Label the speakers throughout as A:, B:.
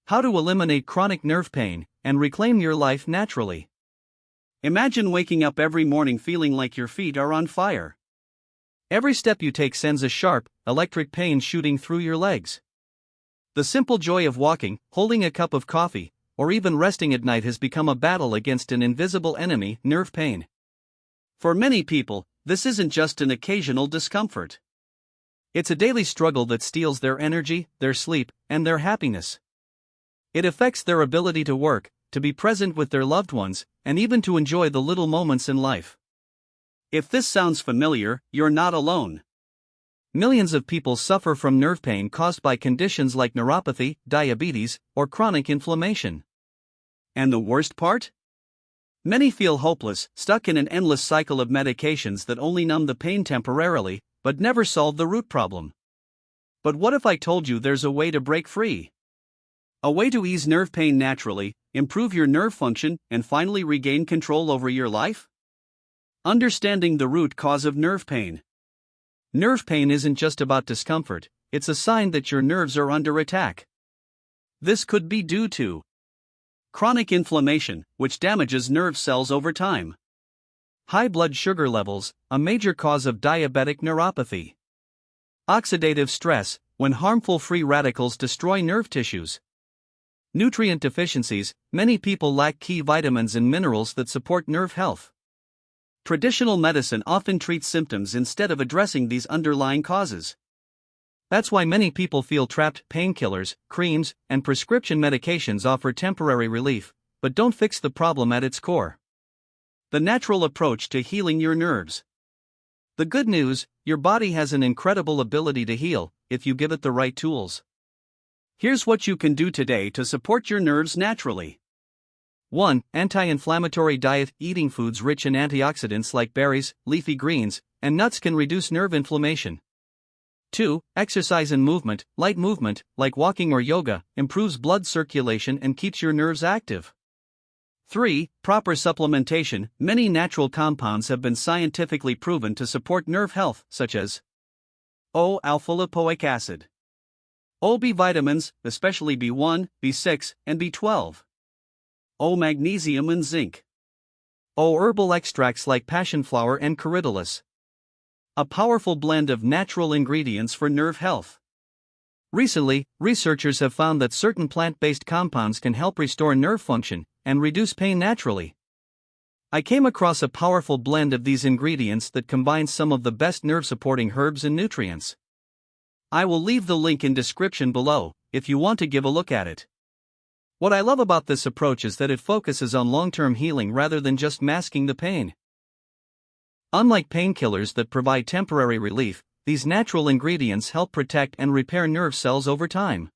A: How to eliminate chronic nerve pain and reclaim your life naturally. Imagine waking up every morning feeling like your feet are on fire. Every step you take sends a sharp, electric pain shooting through your legs. The simple joy of walking, holding a cup of coffee, or even resting at night has become a battle against an invisible enemy, nerve pain. For many people, this isn't just an occasional discomfort. It's a daily struggle that steals their energy, their sleep, and their happiness. It affects their ability to work, to be present with their loved ones, and even to enjoy the little moments in life. If this sounds familiar, you're not alone. Millions of people suffer from nerve pain caused by conditions like neuropathy, diabetes, or chronic inflammation. And the worst part? Many feel hopeless, stuck in an endless cycle of medications that only numb the pain temporarily, but never solve the root problem. But what if I told you there's a way to break free? A way to ease nerve pain naturally, improve your nerve function, and finally regain control over your life? Understanding the root cause of nerve pain. Nerve pain isn't just about discomfort, it's a sign that your nerves are under attack. This could be due to chronic inflammation, which damages nerve cells over time. High blood sugar levels, a major cause of diabetic neuropathy. Oxidative stress, when harmful free radicals destroy nerve tissues. Nutrient deficiencies, many people lack key vitamins and minerals that support nerve health. Traditional medicine often treats symptoms instead of addressing these underlying causes. That's why many people feel trapped. Painkillers, creams, and prescription medications offer temporary relief, but don't fix the problem at its core. The natural approach to healing your nerves. The good news, your body has an incredible ability to heal, if you give it the right tools. Here's what you can do today to support your nerves naturally. 1. Anti-inflammatory diet. Eating foods rich in antioxidants like berries, leafy greens, and nuts can reduce nerve inflammation. 2. Exercise and movement. Light movement, like walking or yoga, improves blood circulation and keeps your nerves active. 3. Proper supplementation. Many natural compounds have been scientifically proven to support nerve health, such as O-alpha-lipoic acid, O-B vitamins, especially B1, B6, and B12, O-magnesium and zinc, O-herbal extracts like passionflower and corydalus. A powerful blend of natural ingredients for nerve health. Recently, researchers have found that certain plant-based compounds can help restore nerve function and reduce pain naturally. I came across a powerful blend of these ingredients that combines some of the best nerve-supporting herbs and nutrients. I will leave the link in description below, if you want to give a look at it. What I love about this approach is that it focuses on long-term healing rather than just masking the pain. Unlike painkillers that provide temporary relief, these natural ingredients help protect and repair nerve cells over time.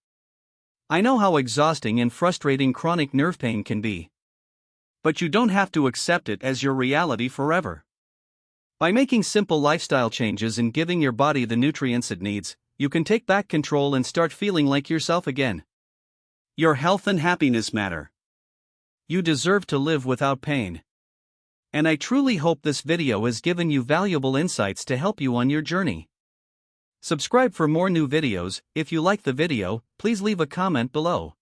A: I know how exhausting and frustrating chronic nerve pain can be. But you don't have to accept it as your reality forever. By making simple lifestyle changes and giving your body the nutrients it needs, you can take back control and start feeling like yourself again. Your health and happiness matter. You deserve to live without pain. And I truly hope this video has given you valuable insights to help you on your journey. Subscribe for more new videos. If you like the video, please leave a comment below.